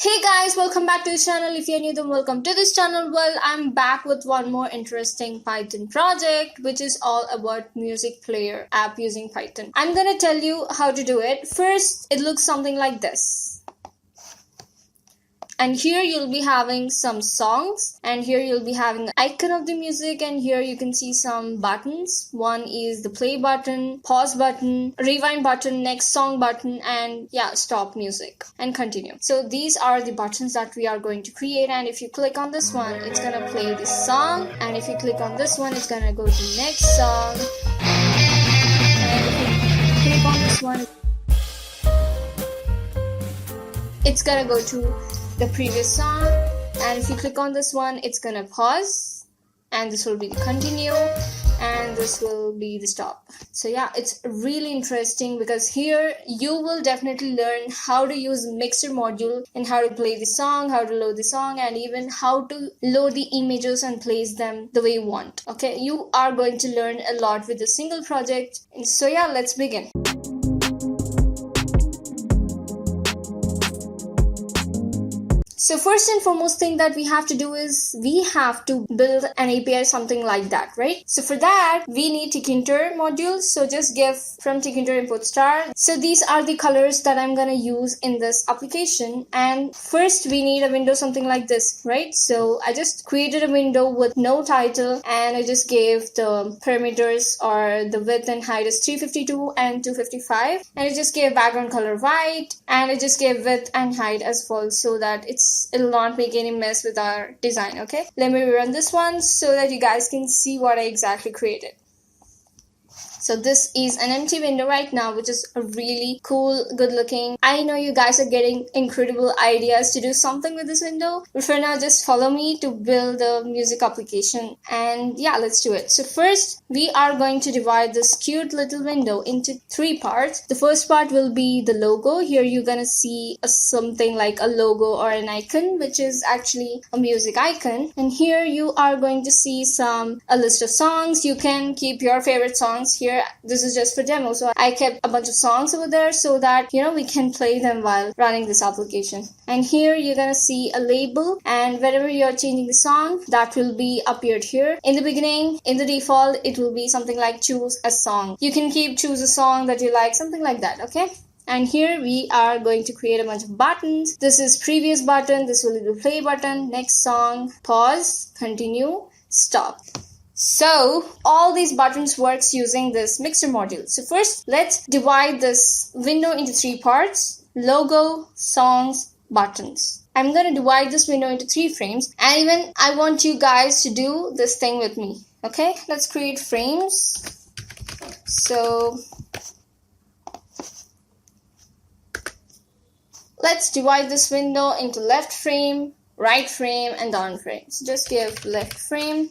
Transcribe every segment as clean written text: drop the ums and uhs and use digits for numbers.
Hey guys, welcome back to the channel. If you're new, then welcome to this channel. Well, I'm back with one more interesting Python project, which is all about music player app using Python. I'm gonna tell you how to do it. First, it looks something like this. And here you'll be having some songs, and here you'll be having the icon of the music, and here you can see some buttons. One is the play button, pause button, rewind button, next song button, and yeah, stop music and continue. So these are the buttons that we are going to create, and if you click on this one, it's gonna play this song, and if you click on this one, it's gonna go to the next song, and if you click on this one, it's gonna go to the previous song, and if you click on this one, it's gonna pause, and this will be the continue, and this will be the stop. So yeah, it's really interesting because here you will definitely learn how to use mixer module and how to play the song, how to load the song, and even how to load the images and place them the way you want. Okay, you are going to learn a lot with a single project. So yeah, let's begin. So first and foremost thing that we have to do is we have to build an API, something like that, right? So for that, we need Tkinter module. So just give from Tkinter input star. So these are the colors that I'm gonna use in this application. And first we need a window, something like this, right? So I just created a window with no title, and I just gave the parameters or the width and height is 352 and 255. And I just gave background color white, and I just gave width and height as well, so that it'll not make any mess with our design. Okay, let me run this one so that you guys can see what I exactly created. So this is an empty window right now, which is a really cool, good looking. I know you guys are getting incredible ideas to do something with this window, but for now just follow me to build the music application, and yeah, let's do it. So first we are going to divide this cute little window into three parts. The first part will be the logo. Here you're gonna see something like a logo or an icon, which is actually a music icon, and here you are going to see a list of songs. You can keep your favorite songs here. This is just for demo, so I kept a bunch of songs over there so that we can play them while running this application. And here you're gonna see a label, and wherever you're changing the song, that will be appeared here. In the beginning, in the default, it will be something like choose a song. You can keep choose a song that you like, something like that. Okay, and here we are going to create a bunch of buttons. This is previous button, this will be the play button, next song, pause, continue, stop. So all these buttons works using this mixer module. So first let's divide this window into three parts: logo, songs, buttons. I'm going to divide this window into 3 frames, and even I want you guys to do this thing with me. Okay, let's create frames. So let's divide this window into left frame, right frame, and down frame. So just give left frame,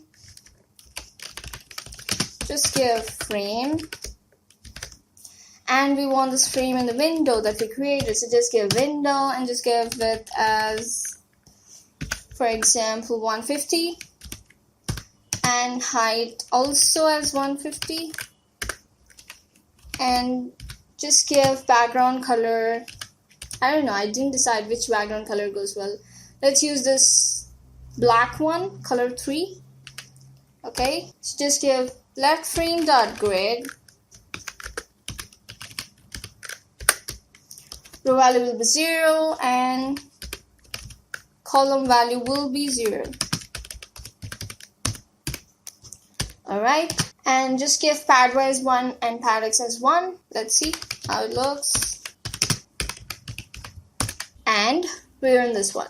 just give frame, and we want this frame in the window that we created, so just give window and just give width as, for example, 150, and height also as 150, and just give background color, I don't know, I didn't decide which background color goes well. Let's use this black one, color 3. Okay, so just give left frame dot grid, row value will be 0 and column value will be 0. Alright, and just give padwise 1 and padx as 1. Let's see how it looks, and we run this one.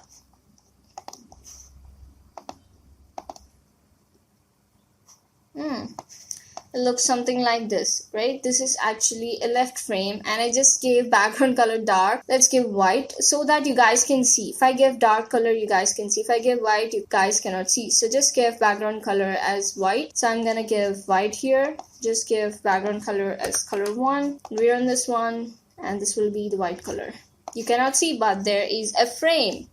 It looks something like this, right? This is actually a left frame, and I just gave background color dark. Let's give white so that you guys can see. If I give dark color, you guys can see. If I give white, you guys cannot see. So just give background color as white. So I'm gonna give white here. Just give background color as color 1. We run this one, and this will be the white color. You cannot see, but there is a frame.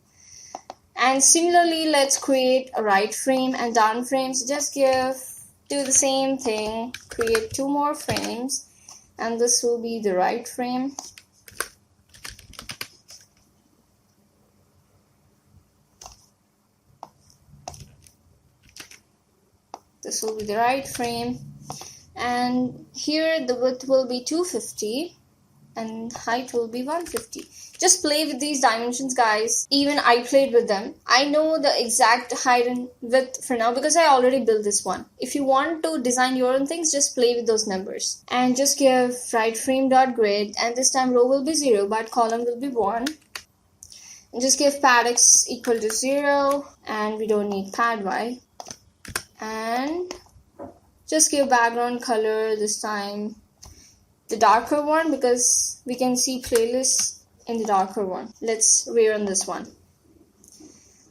And similarly, let's create a right frame and down frame. So just do the same thing, create 2 more frames, and this will be the right frame. This will be the right frame. And here the width will be 250 and height will be 150. Just play with these dimensions, guys. Even I played with them. I know the exact height and width for now because I already built this one. If you want to design your own things, just play with those numbers. And just give right frame dot grid, and this time row will be 0 but column will be 1. And just give pad x equal to 0, and we don't need pad y. And just give background color this time the darker one because we can see playlists in the darker one. Let's rerun this one.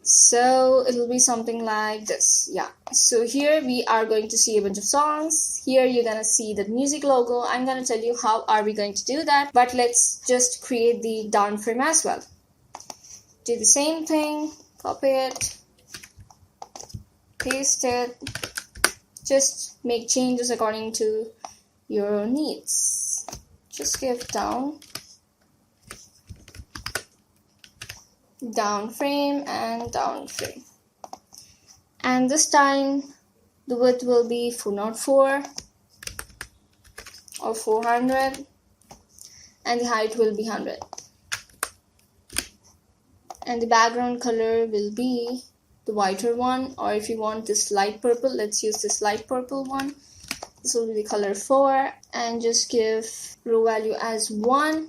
So it'll be something like this. Yeah. So here we are going to see a bunch of songs. Here you're gonna see the music logo. I'm gonna tell you how are we going to do that. But let's just create the down frame as well. Do the same thing. Copy it. Paste it. Just make changes according to your needs. Just give down frame and down frame. And this time the width will be 404 or 400 and the height will be 100. And the background color will be the whiter one, or if you want this light purple, let's use this light purple one. This will be the color 4, and just give row value as 1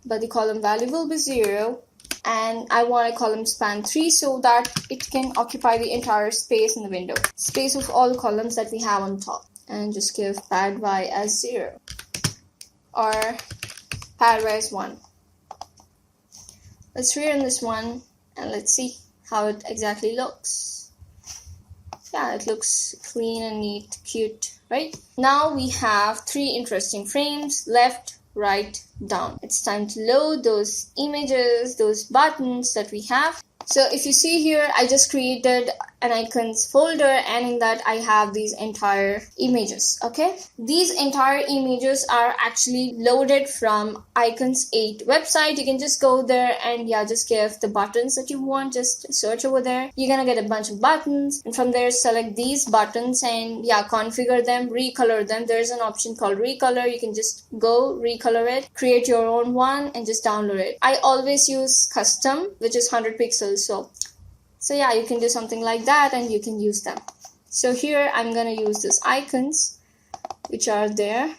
but the column value will be 0. And I want a column span 3 so that it can occupy the entire space in the window, space of all the columns that we have on top. And just give pad y as 0 or pad y as 1. Let's rerun this one and let's see how it exactly looks. Yeah, it looks clean and neat, cute, right? Now we have 3 interesting frames: left, right, down. It's time to load those images, those buttons that we have. So if you see here, I just created an icons folder, and in that I have these entire images. Okay, these entire images are actually loaded from icons 8 website. You can just go there and yeah, just give the buttons that you want, just search over there. You're gonna get a bunch of buttons, and from there select these buttons and yeah, configure them, recolor them. There's an option called recolor. You can just go recolor it, create your own one and just download it. I always use custom, which is 100 pixels. So yeah, you can do something like that and you can use them. So here I'm gonna use these icons which are there.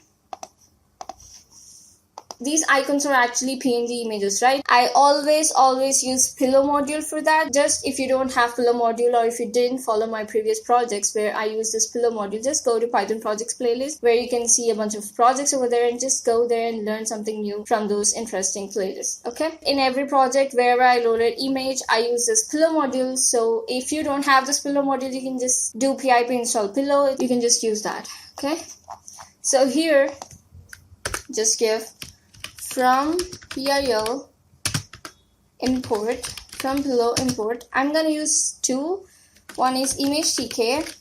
These icons are actually PNG images, right? I always use pillow module for that. Just if you don't have pillow module, or if you didn't follow my previous projects where I use this pillow module, just go to Python projects playlist where you can see a bunch of projects over there, and just go there and learn something new from those interesting playlists. Okay, in every project wherever I loaded image, I use this pillow module. So if you don't have this pillow module, you can just do pip install pillow. You can just use that. Okay, so here just give from PIL import, from pillow import. I'm gonna use 2. One is image tk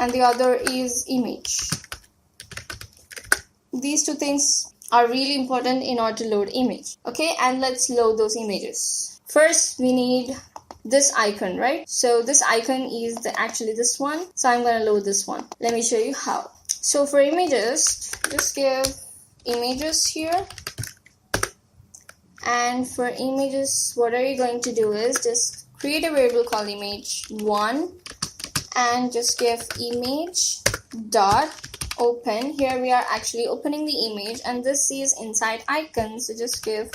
and the other is image. These 2 things are really important in order to load image. Okay, and let's load those images. First we need this icon, right? So this icon is actually this one. So I'm gonna load this one. Let me show you how. So for images, just give images here, and for images what are you going to do is just create a variable called image1 and just give image dot open. Here we are actually opening the image and this is inside icons, so just give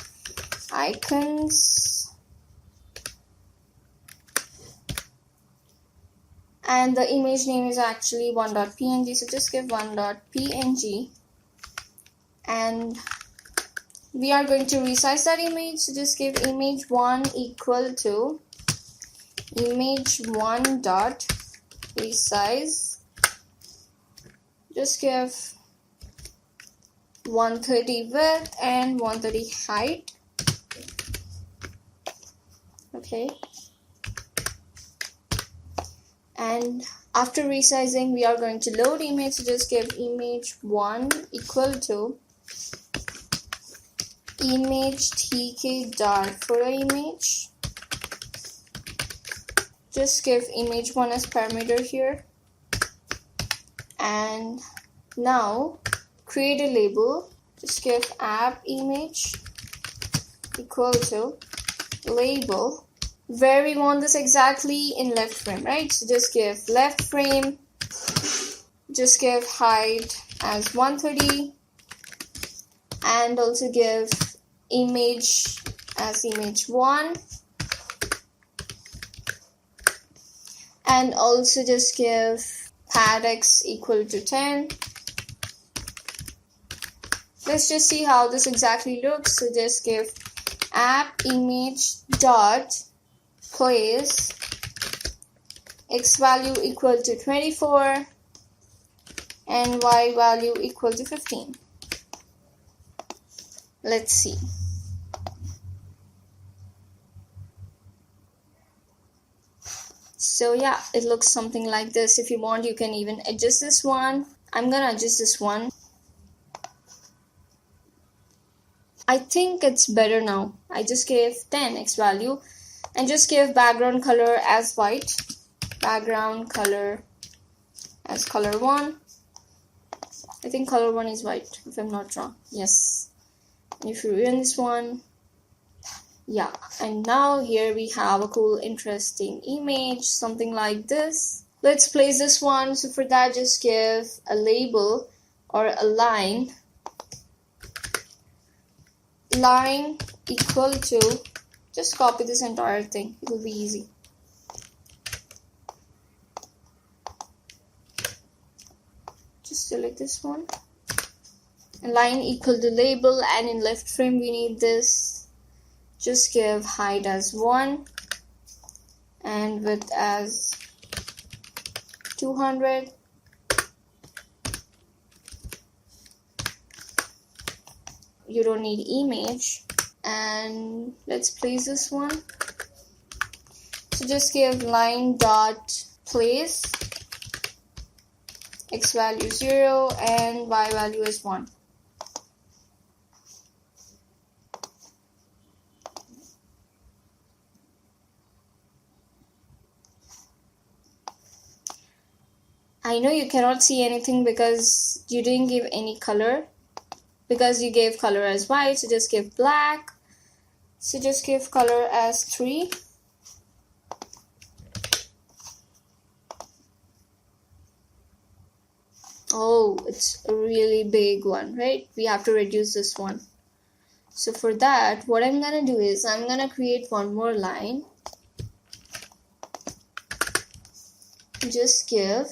icons and the image name is actually 1.png, so just give 1.png. And we are going to resize that image, so just give image1 equal to image1 dot resize. Just give 130 width and 130 height. Okay, and after resizing we are going to load image, so just give image1 equal to image tk dot photo image. Just give image1 as parameter here. And now create a label. Just give app image equal to label, where we want this exactly in left frame, right? So just give left frame, just give height as 130, and also give image as image1, and also just give pad x equal to 10. Let's just see how this exactly looks. So just give app image dot place x value equal to 24 and y value equal to 15. Let's see. So yeah, it looks something like this. If you want, you can even adjust this one. I'm gonna adjust this one. I think it's better now. I just gave 10 x value and just give background color as white, background color as color 1. I think color 1 is white, if I'm not wrong. Yes. And if you run this one, yeah. And now here we have a cool, interesting image, something like this. Let's place this one. So for that, just give a label or a line equal to, just copy this entire thing, it will be easy. Just select this one, and line equal to label, and in left frame we need this. Just give height as 1 and width as 200. You don't need image. And let's place this one. So just give line dot place x value 0 and y value is 1. I know you cannot see anything because you didn't give any color, because you gave color as white. So just give black. So just give color as 3. Oh, it's a really big one, right? We have to reduce this one. So for that, what I'm gonna do is I'm gonna create one more line. Just give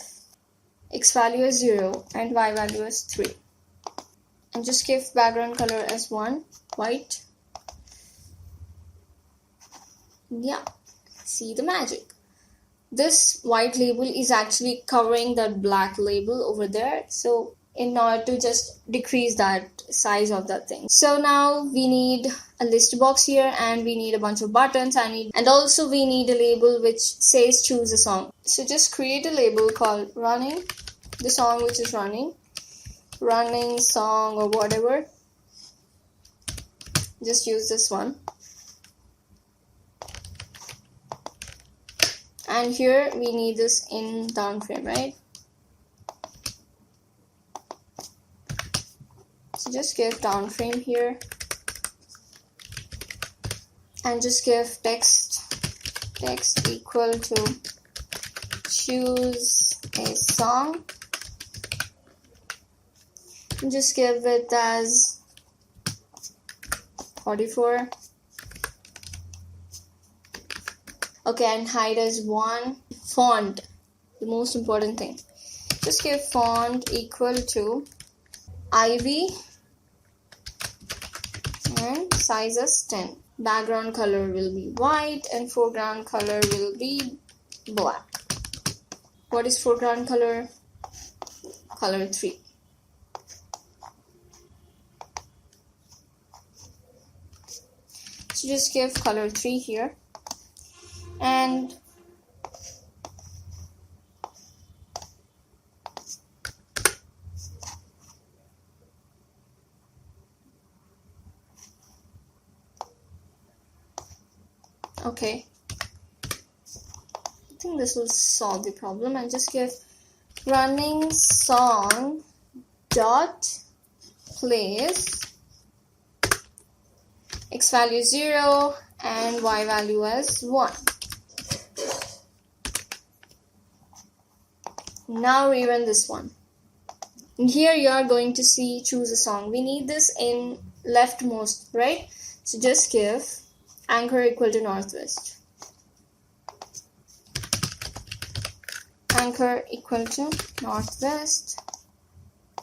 x value as 0 and y value as 3. And just give background color as 1, white. Yeah, see the magic. This white label is actually covering that black label over there. So in order to just decrease that size of that thing. So now we need a list box here, and we need a bunch of buttons. And also we need a label which says choose a song. So just create a label called running, the song which is running song or whatever. Just use this one. And here we need this in down frame, right? So just give down frame here, and just give text equal to choose a song, and just give it as 44. Okay, and height as 1. Font, the most important thing. Just give font equal to Ivy and size as 10. Background color will be white and foreground color will be black. What is foreground color? Color 3. So just give color 3 here. And okay, think this will solve the problem, and just give running song dot plays x value 0 and y value as 1. Now rerun this one. And here you are going to see choose a song. We need this in leftmost, right? So just give anchor equal to northwest. Anchor equal to northwest.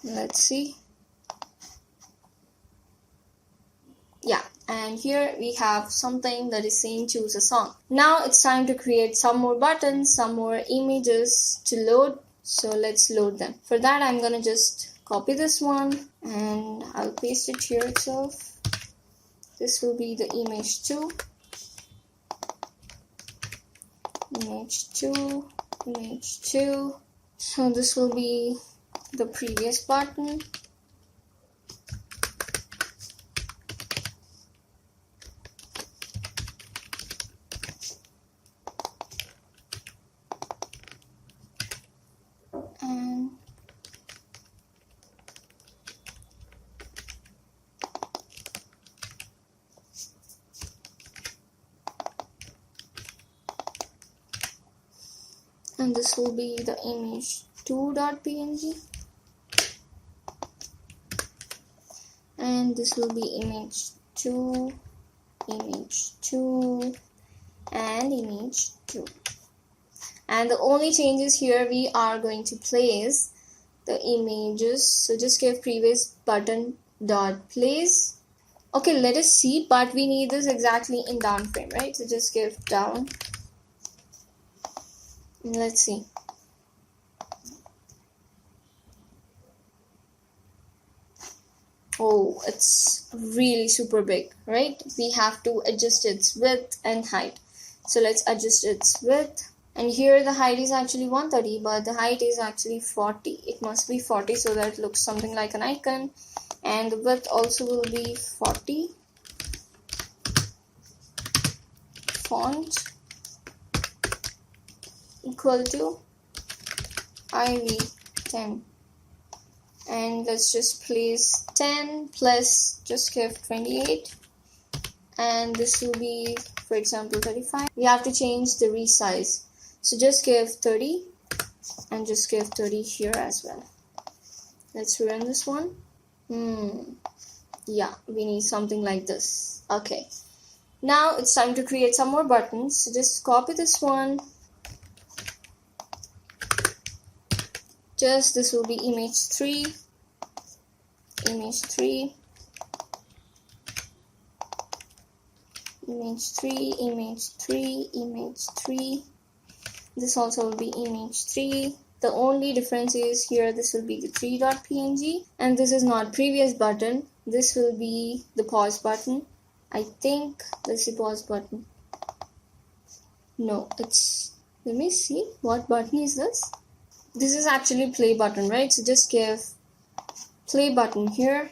Let's see. Yeah, and here we have something that is saying choose a song. Now it's time to create some more buttons, some more images to load. So let's load them. For that, I'm gonna just copy this one and I'll paste it here itself. This will be the image 2, image 2, image 2. So this will be the previous button. And this will be the image 2.png, and this will be image 2, image 2, and image 2. And the only changes here, we are going to place the images. So just give previous button dot place. Okay, let us see, but we need this exactly in down frame, right? So just give down. Let's see. Oh, it's really super big, right? We have to adjust its width and height. So let's adjust its width. And here the height is actually 130, but the height is actually 40. It must be 40 so that it looks something like an icon. And the width also will be 40. Font equal to IV10, and let's just place 10 plus, just give 28, and this will be, for example, 35. We have to change the resize, so just give 30 and just give 30 here as well. Let's run this one. Yeah, we need something like this. Okay, now it's time to create some more buttons. So just copy this one. Just this will be image 3, image 3, image 3, image 3, image 3. This also will be image 3. The only difference is here this will be the 3.png, and this is not previous button. This will be the pause button. I think that's the pause button. No, it's, let me see, what button is this? This is actually play button, right? So just give play button here.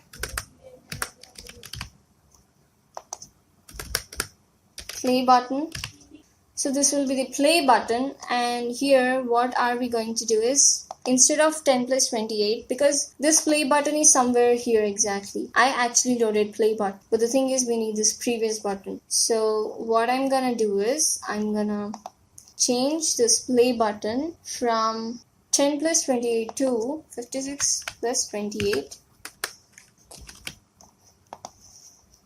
Play button. So this will be the play button, and here what are we going to do is, instead of 10 plus 28, because this play button is somewhere here exactly. I actually loaded play button, but the thing is we need this previous button. So what I'm gonna do is, I'm gonna change this play button from 10 plus 28 to 56 plus 28.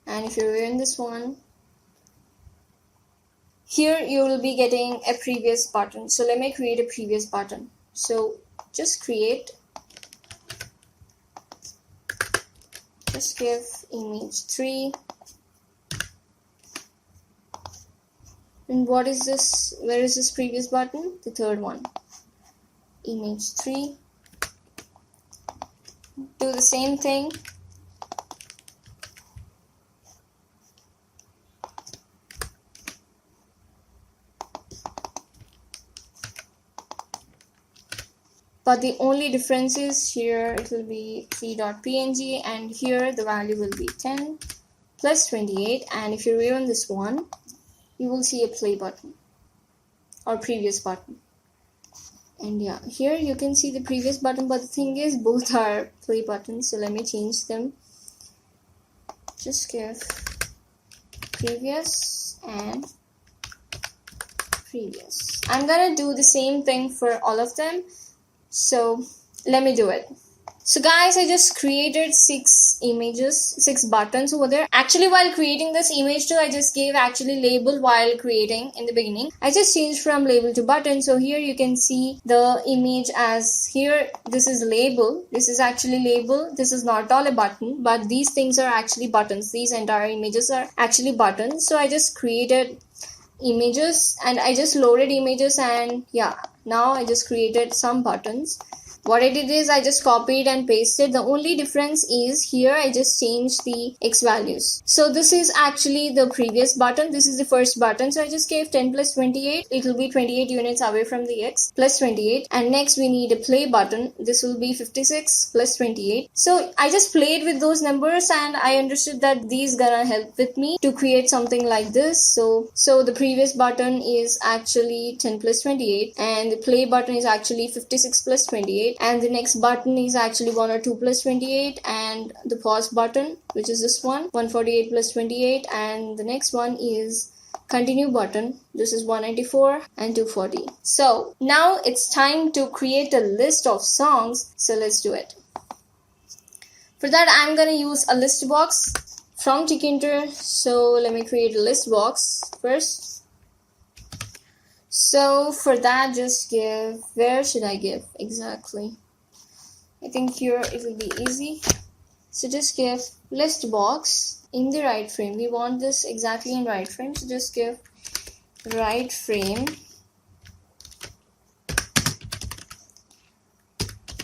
And if you run this one, here you will be getting a previous button. So let me create a previous button. So just create, just give image 3. And what is this? Where is this previous button? The third one. Image 3. Do the same thing. But the only difference is here it will be 3.png, and here the value will be 10 plus 28. And if you rerun this one, you will see a play button. or previous button. And yeah, here you can see the previous button, but the thing is both are play buttons, so let me change them. Just give previous and previous. I'm gonna do the same thing for all of them, so let me do it. So guys, I just created 6 images, 6 buttons over there. Actually, while creating this image too, I just gave actually label while creating in the beginning. I just changed from label to button. So here you can see the image as here. This is label. This is actually label. This is not all a button, but these things are actually buttons. These entire images are actually buttons. So I just created images and I just loaded images, and yeah, now I just created some buttons. What I did is I just copied and pasted. The only difference is here I just changed the X values. So this is actually the previous button. This is the first button. So I just gave 10 plus 28. It will be 28 units away from the X plus 28. And next we need a play button. This will be 56 plus 28. So I just played with those numbers and I understood that these gonna help with me to create something like this. So the previous button is actually 10 plus 28 and the play button is actually 56 plus 28. And the next button is actually 1 or 2 plus 28, and the pause button, which is this one, 148 plus 28, and the next one is continue button. This is 194 and 240. So now it's time to create a list of songs. So let's do it. For that, I'm gonna use a list box from Tkinter. So let me create a list box first. So for that, just give, where should I give exactly? I think here it will be easy. So just give list box in the right frame. We want this exactly in right frame. So just give right frame.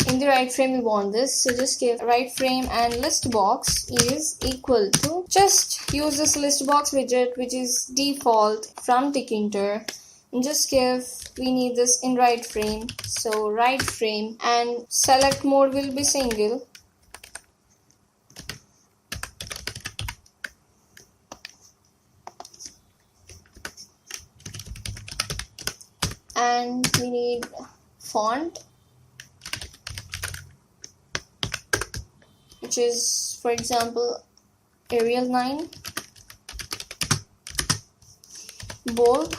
In the right frame we want this. So just give right frame and list box is equal to, just use this list box widget which is default from Tkinter. And just give, we need this in right frame, so right frame, and select mode will be single. And we need font, which is, for example, Arial 9, bold,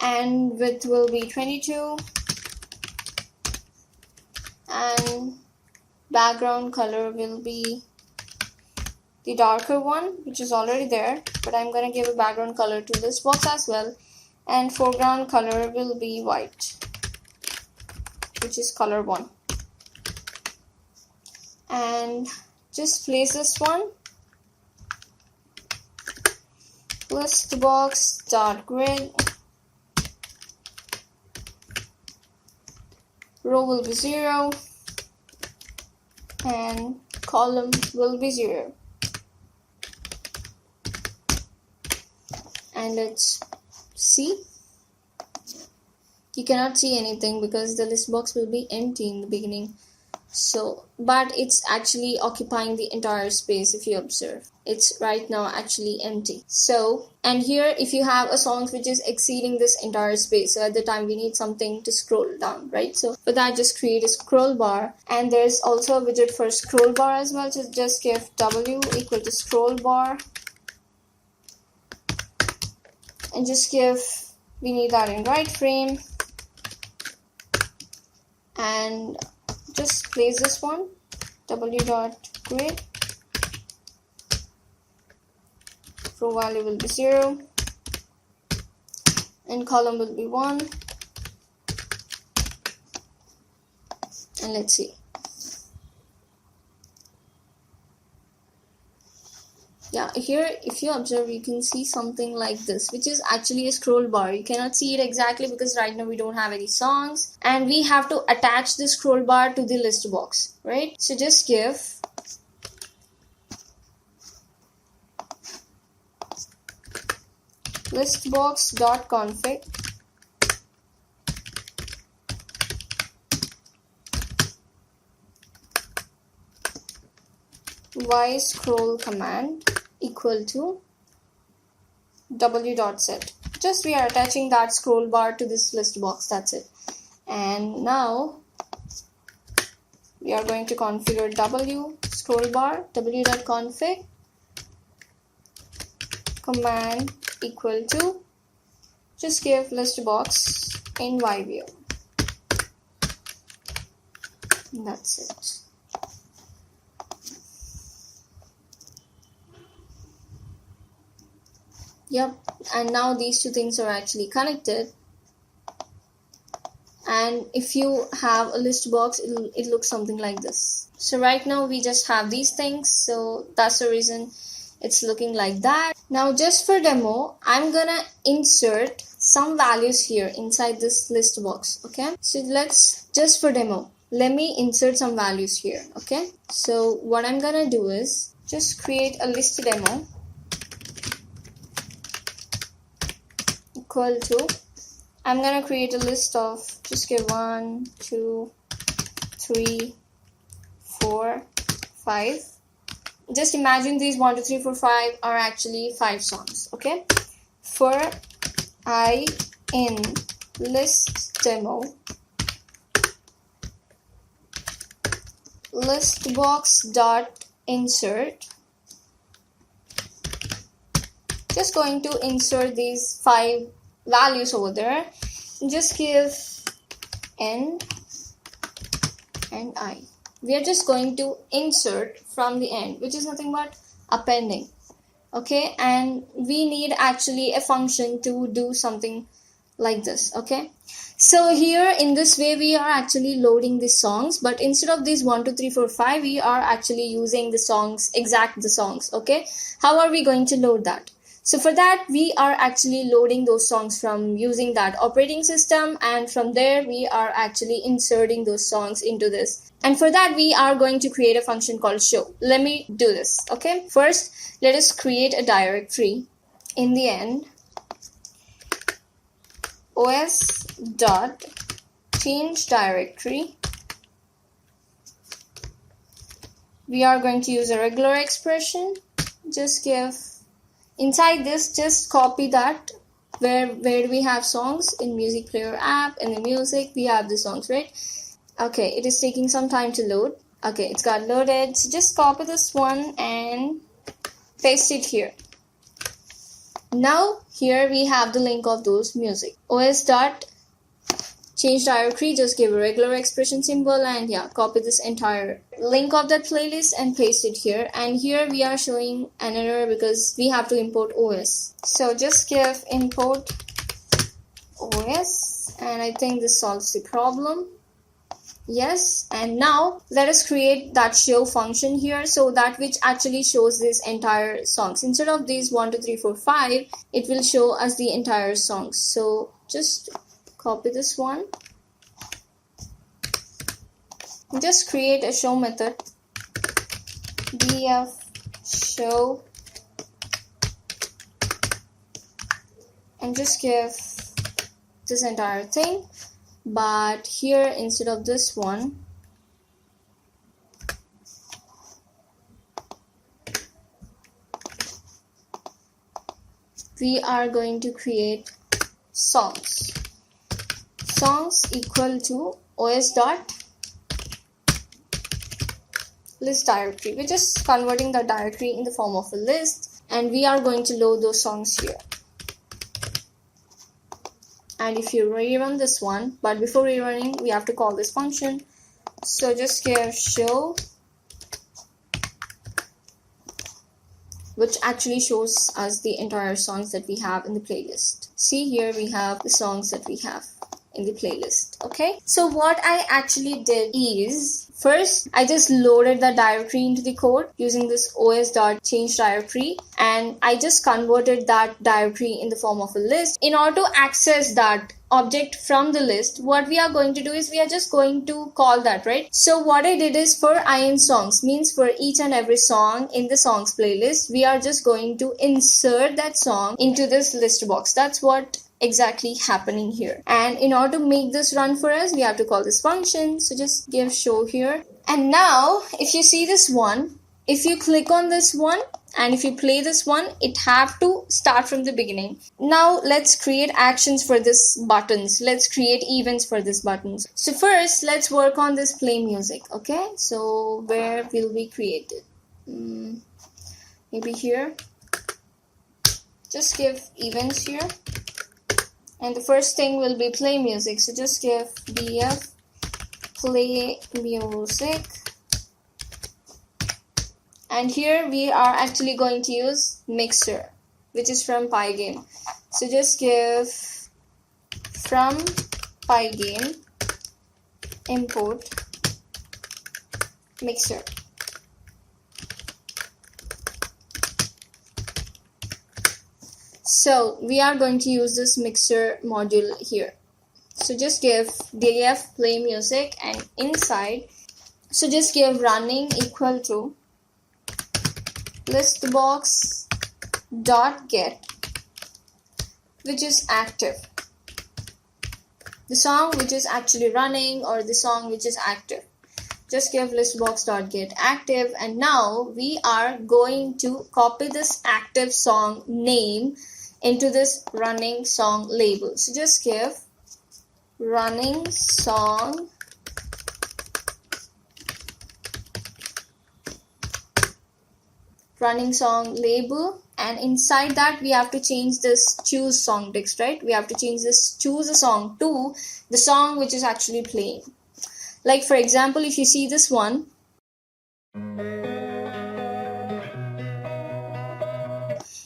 and width will be 22, and background color will be the darker one, which is already there, but I'm gonna give a background color to this box as well, and foreground color will be white, which is color 1. And just place this one, list box dot grid, row will be 0 and column will be 0. And let's see. You cannot see anything because the list box will be empty in the beginning. So, but it's actually occupying the entire space if you observe. It's right now actually empty. So, and here if you have a song which is exceeding this entire space, so at the time we need something to scroll down, right? So for that, just create a scroll bar, and there's also a widget for scroll bar as well. So just give W equal to scroll bar, and just give, we need that in right frame, and just place this one, w.grid, row value will be 0 and column will be 1. And let's see. Yeah, here if you observe, you can see something like this, which is actually a scroll bar. You cannot see it exactly because right now we don't have any songs, and we have to attach the scroll bar to the list box, right? So just give listbox.config y scroll command equal to w.set. Just we are attaching that scroll bar to this list box, that's it. And now we are going to configure w scroll bar w.config command equal to, just give list box in Y view. That's it. Yep, and now these two things are actually connected. And if you have a list box, it looks something like this. So right now we just have these things, so that's the reason it's looking like that. Now just for demo, I'm gonna insert some values here inside this list box, okay? So let's, just for demo, let me insert some values here, okay? So what I'm gonna do is just create a list demo equal to, I'm gonna create a list of, just give 1, 2, 3, 4, 5. Just imagine these 1, 2, 3, 4, 5 are actually 5 songs, okay? For I in list demo list box dot insert, just going to insert these 5 values over there. Just give end and I. We are just going to insert from the end, which is nothing but appending, okay? And we need actually a function to do something like this, okay? So here in this way we are actually loading the songs, but instead of these 1, 2, 3, 4, 5, we are actually using the songs, the songs, okay? How are we going to load that? So for that, we are actually loading those songs from using that operating system, and from there we are actually inserting those songs into this. And for that, we are going to create a function called show. Let me do this, okay? First, let us create a directory. In the end, os.change directory. We are going to use a regular expression. Just give, inside this, just copy that. Where do we have songs? In music player app, in the music, we have the songs, right? Okay, it is taking some time to load. Okay, it's got loaded. So just copy this one and paste it here. Now here we have the link of those music. os.change directory, just give a regular expression symbol and yeah, copy this entire link of that playlist and paste it here. And here we are showing an error because we have to import OS. So just give import OS, and I think this solves the problem. Yes, and now let us create that show function here, so that which actually shows this entire songs. Instead of these 1, 2, 3, 4, 5, it will show us the entire songs. So just copy this one. Just create a show method. df show, and just give this entire thing. But here, instead of this one, we are going to create songs. Songs equal to os.list directory. We're just converting the directory in the form of a list, and we are going to load those songs here. And if you rerun this one, but before rerunning, we have to call this function. So just give show, which actually shows us the entire songs that we have in the playlist. See, here we have the songs that we have in the playlist, okay? So what I actually did is, first, I just loaded the directory into the code using this os.change directory, and I just converted that directory in the form of a list. In order to access that object from the list, what we are going to do is we are just going to call that, right? So what I did is, for in songs, means for each and every song in the songs playlist, we are just going to insert that song into this list box. That's what exactly happening here. And in order to make this run for us, we have to call this function. So just give show here. And now if you see this one, if you click on this one, and if you play this one, it have to start from the beginning. Now let's create actions for this buttons. Let's create events for this buttons. So first let's work on this play music. Okay, so where will we create it? Maybe here. Just give events here, and the first thing will be play music. So just give df play music, and here we are actually going to use mixer, which is from Pygame. So just give from Pygame import mixer. So we are going to use this mixer module here. So just give df play music, and inside, so just give running equal to listbox dot get, which is active, the song which is actually running or the song which is active. Just give listbox dot get active, and now we are going to copy this active song name into this running song label. So just give running song label, and inside that we have to change this choose song text, right? We have to change this choose a song to the song which is actually playing. Like for example, if you see this one,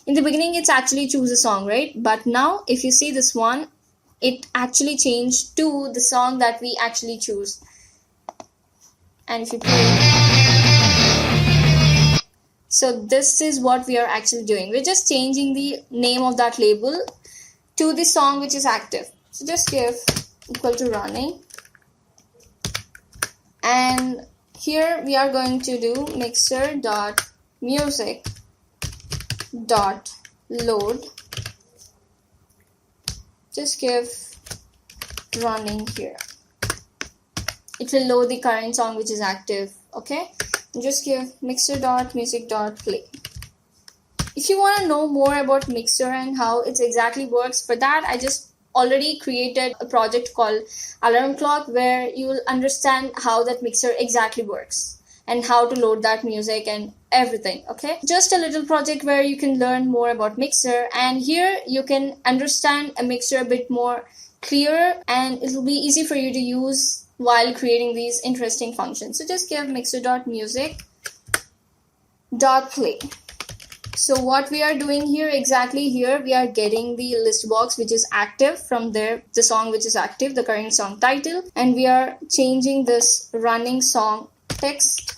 in the beginning it's actually choose a song, right? But now if you see this one, it actually changed to the song that we actually choose. And if you play, so this is what we are actually doing. We're just changing the name of that label to the song which is active. So just give equal to running, and here we are going to do mixer dot music dot load. Just give running here. It will load the current song which is active. Okay, and just give mixer dot music dot play. If you want to know more about mixer and how it exactly works, for that I just already created a project called Alarm Clock, where you will understand how that mixer exactly works and how to load that music and everything. Okay, just a little project where you can learn more about mixer, and here you can understand a mixer a bit more clearer, and it will be easy for you to use while creating these interesting functions. So just give mixer dot music dot play. So what we are doing here exactly, here we are getting the list box which is active from there, the song which is active, the current song title, and we are changing this running song text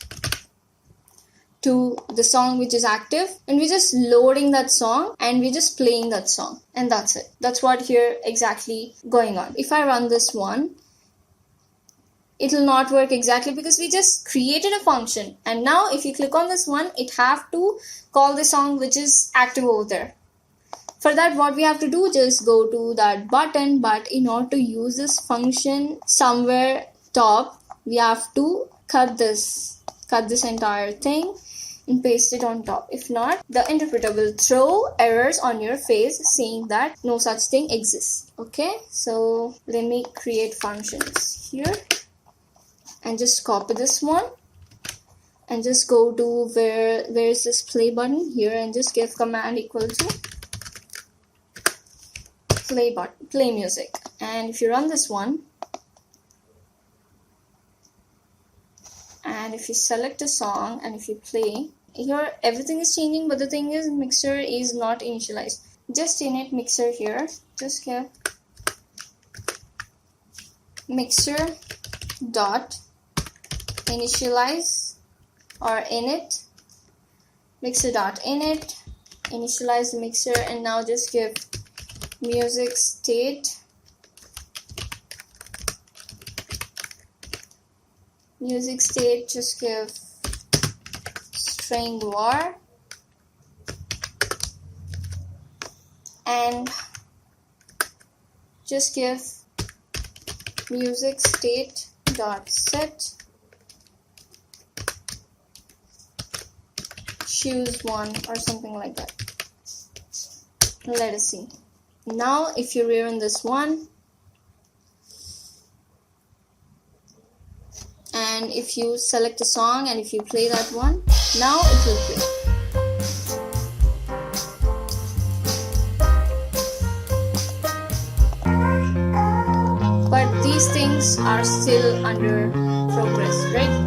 to the song which is active, and we're just loading that song and we're just playing that song, and that's it. That's what here exactly going on. If I run this one, it will not work exactly because we just created a function, and now if you click on this one, it have to call the song which is active over there. For that, what we have to do, just go to that button, but in order to use this function somewhere top, we have to cut this entire thing and paste it on top. If not, the interpreter will throw errors on your face saying that no such thing exists. Okay, so let me create functions here and just copy this one and just go to where is this play button here, and just give command equal to play music. And if you run this one, and if you select a song and if you play, here everything is changing, but the thing is mixer is not initialized. Just init mixer here, just give mixer dot initialize or init, mixer dot init, initialize the mixer, and now just give music state just give string var, and just give music state dot set choose one or something like that. Let us see. Now if you rerun this one, and if you select a song and if you play that one, now it will play. But these things are still under progress, right?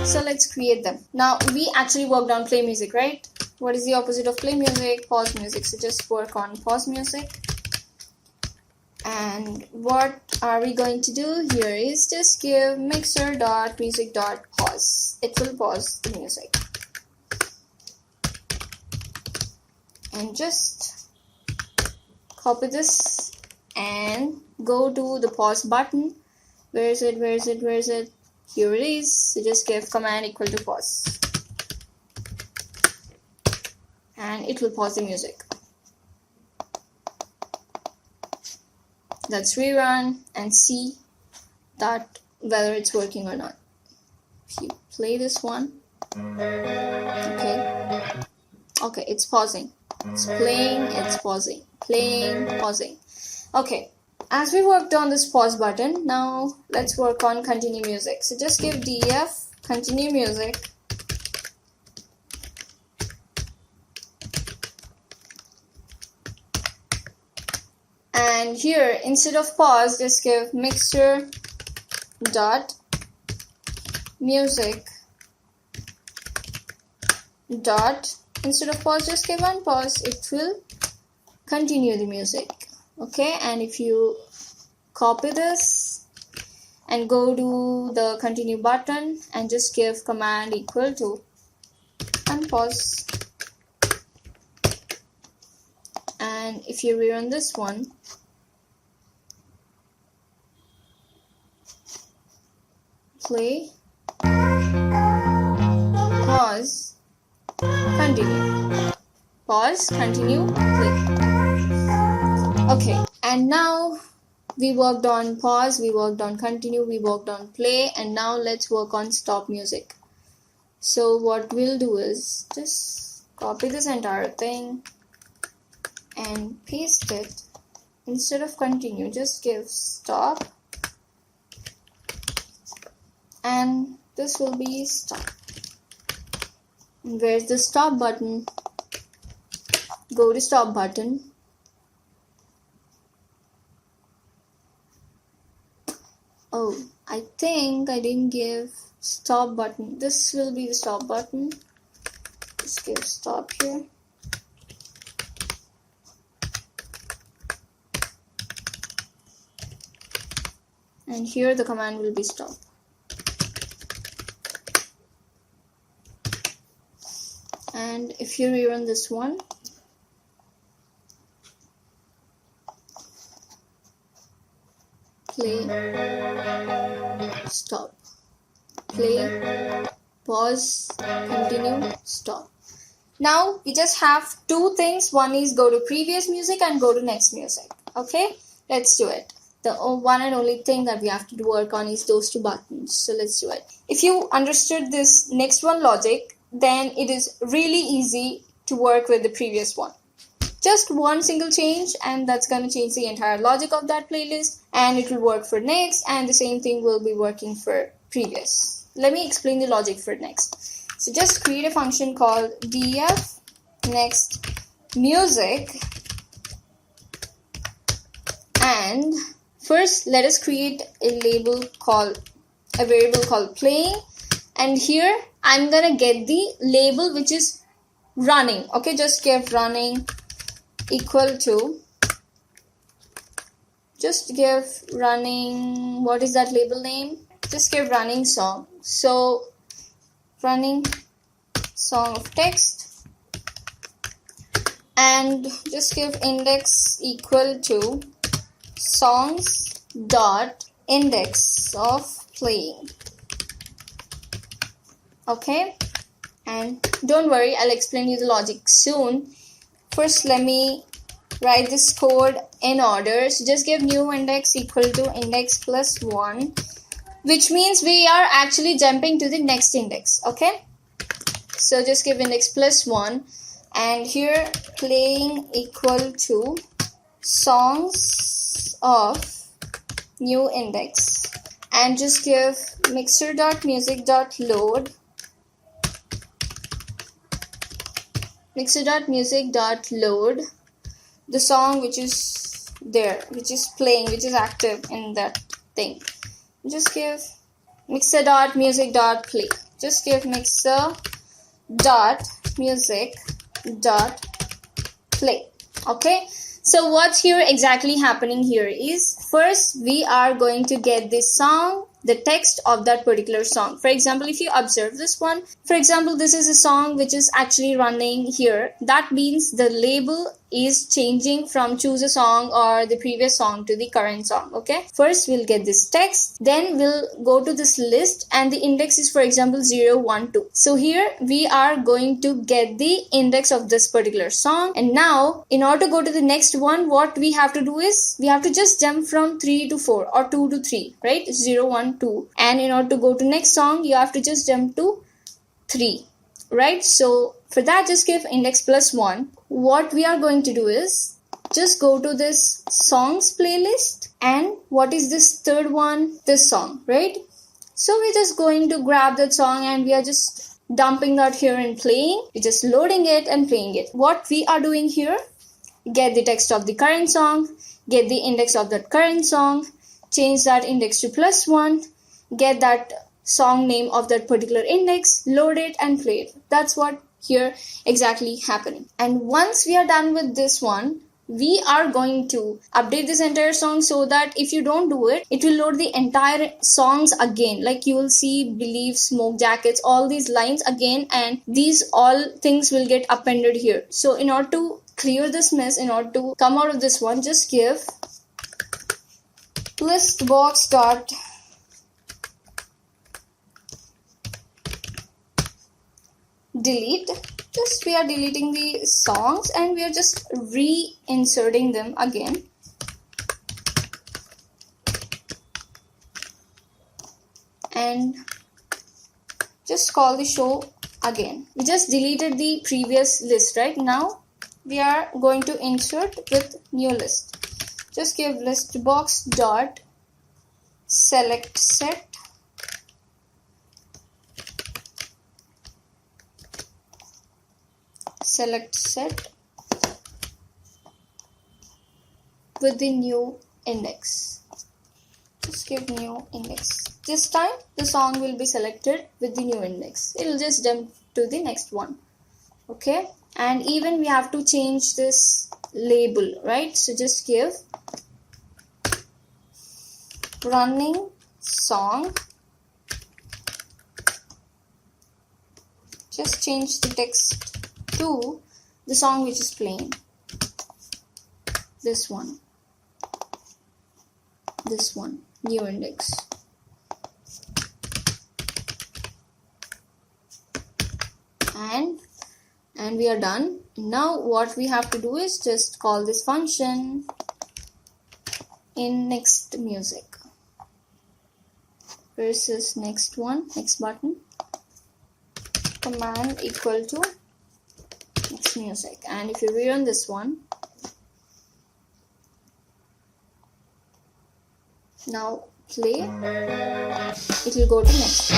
So let's create them. Now we actually worked on play music, right? What is the opposite of play music? Pause music. So just work on pause music. And what are we going to do here is just give mixer.music.pause. It will pause the music. And just copy this and go to the pause button. Where is it? Where is it? Where is it? Here it is. So just give command equal to pause. And it will pause the music. Let's rerun and see that whether it's working or not. If you play this one, okay, it's pausing. It's playing, it's pausing, playing, pausing. Okay, as we worked on this pause button, now let's work on continue music. So just give def continue music. And here, instead of pause, just give mixer dot music dot, instead of pause, just give unpause. It will continue the music. Okay, and if you copy this and go to the continue button and just give command equal to unpause. And if you rerun this one, play, pause, continue, pause, continue, play. Okay, and now we worked on pause, we worked on continue, we worked on play, and now let's work on stop music. So what we'll do is just copy this entire thing and paste it. Instead of continue, just give stop, and this will be stop. And where's the stop button? Go to stop button. Oh, I think I didn't give stop button. This will be the stop button. Just give stop here. And here the command will be stop. And if you rerun this one, play, stop, play, pause, continue, stop. Now we just have two things. One is go to previous music and go to next music. Okay, let's do it. The one and only thing that we have to work on is those two buttons. So let's do it. If you understood this next one logic, then it is really easy to work with the previous one. Just one single change, and that's going to change the entire logic of that playlist, and it will work for next, and the same thing will be working for previous. Let me explain the logic for next. So just create a function called def next music, and first let us create a variable called playing, and here I'm gonna get the label which is running. Okay, just give running equal to, just give running, what is that label name? Just give running song. So running song of text, and just give index equal to songs dot index of playing. Okay, and don't worry, I'll explain you the logic soon. First, let me write this code in order. So just give new index equal to index plus 1, which means we are actually jumping to the next index. Okay, So just give index +1, and here playing equal to songs of new index, and just give mixer.music.load the song which is there, which is playing, which is active in that thing. Just give mixer.music.play. Just give mixer.music.play. Okay, so what's here exactly happening here is, first we are going to get this song, the text of that particular song. For example, if you observe this one, for example, this is a song which is actually running here. That means the label is changing from choose a song or the previous song to the current song. Okay, first we'll get this text, then we'll go to this list, and the index is, for example, 0, 1, 2. So here we are going to get the index of this particular song, and now in order to go to the next one, what we have to do is we have to just jump from 3 to 4 or 2 to 3, right? 0, 1, 2, and in order to go to next song, you have to just jump to 3, right? So for that, just give index +1. What we are going to do is just go to this songs playlist, and what is this third one? This song, right? So we're just going to grab that song, and we are just dumping that here and playing. We're just loading it and playing it. What we are doing here, get the text of the current song, get the index of that current song, change that index to +1, get that song name of that particular index, load it and play it. That's what here exactly happening. And once we are done with this one, we are going to update this entire song, so that if you don't do it, it will load the entire songs again. Like you will see believe, smoke jackets, all these lines again, and these all things will get appended here. So in order to clear this mess, in order to come out of this one, just give listbox dot delete. Just we are deleting the songs, and we are just reinserting them again. And just call the show again. We just deleted the previous list, right? Now we are going to insert with new list. Just give listbox dot select set with the new index. Just give new index. This time the song will be selected with the new index. It will just jump to the next one. Okay, and even we have to change this label, right? So just give running song. Just change the text to the song which is playing. This one, new index. And we are done. Now what we have to do is just call this function in next music. Versus next button, command equal to next music. And if you rerun this one, now play, it will go to next.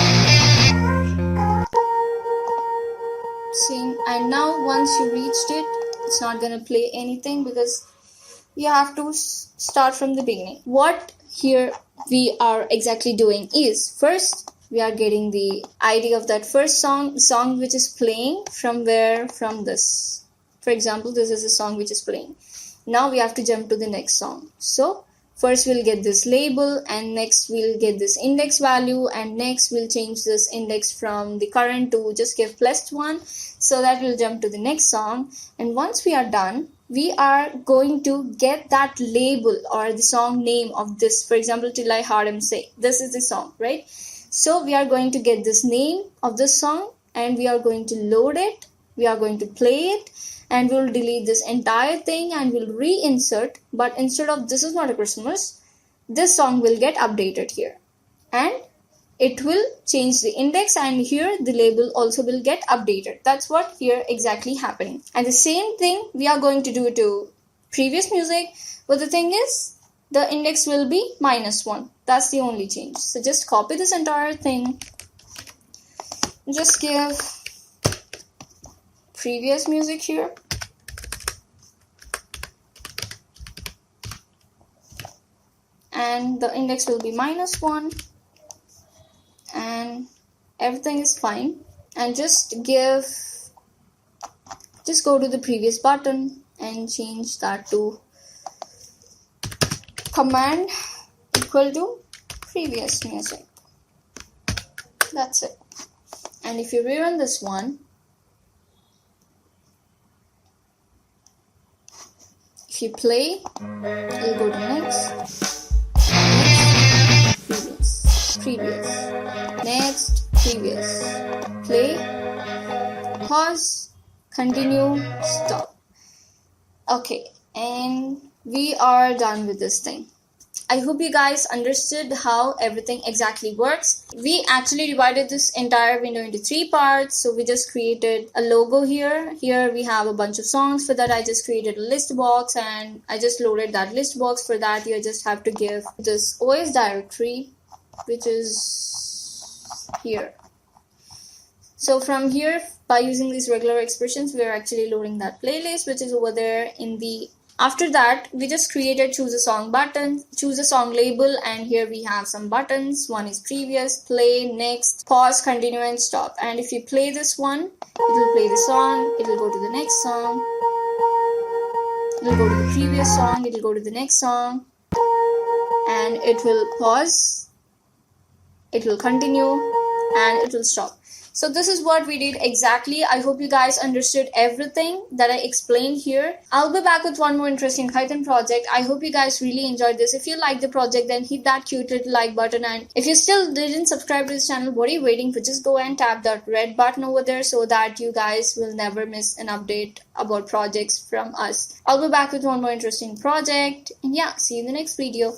Same. And now once you reached it, it's not gonna play anything because you have to start from the beginning. What here we are exactly doing is, first we are getting the ID of that first song which is playing from where, from this. For example, this is a song which is playing. Now we have to jump to the next song. So first we'll get this label, and next we'll get this index value, and next we'll change this index from the current to just give +1, so that we'll jump to the next song. And once we are done, we are going to get that label or the song name of this. For example, Till I Heard Him Say. This is the song, right? So we are going to get this name of this song, and we are going to load it. We are going to play it, and we'll delete this entire thing and we'll reinsert. But instead of This Is Not a Christmas, this song will get updated here. And it will change the index, and here the label also will get updated. That's what here exactly happening. And the same thing we are going to do to previous music, but the thing is the index will be -1. That's the only change. So just copy this entire thing, just give previous music here, and the index will be -1, and everything is fine. And just go to the previous button and change that to command equal to previous music. That's it. And if you rerun this one, if you play, you'll go to next, previous, next, previous, play, pause, continue, stop. Okay, and we are done with this thing. I hope you guys understood how everything exactly works. We actually divided this entire window into 3 parts. So we just created a logo here. Here we have a bunch of songs. For that I just created a list box, and I just loaded that list box. For that you just have to give this OS directory, which is here. So from here, by using these regular expressions, we are actually loading that playlist, which is over there in the... After that, we just created choose a song button, choose a song label, and here we have some buttons. One is previous, play, next, pause, continue, and stop. And if you play this one, it will play the song, it will go to the next song, it will go to the previous song, it will go to the next song, and it will pause, it will continue, and it will stop. So this is what we did exactly. I hope you guys understood everything that I explained here. I'll be back with one more interesting Python project. I hope you guys really enjoyed this. If you like the project, then hit that cute little like button. And if you still didn't subscribe to this channel, what are you waiting for? Just go and tap that red button over there so that you guys will never miss an update about projects from us. I'll be back with one more interesting project. And yeah, see you in the next video.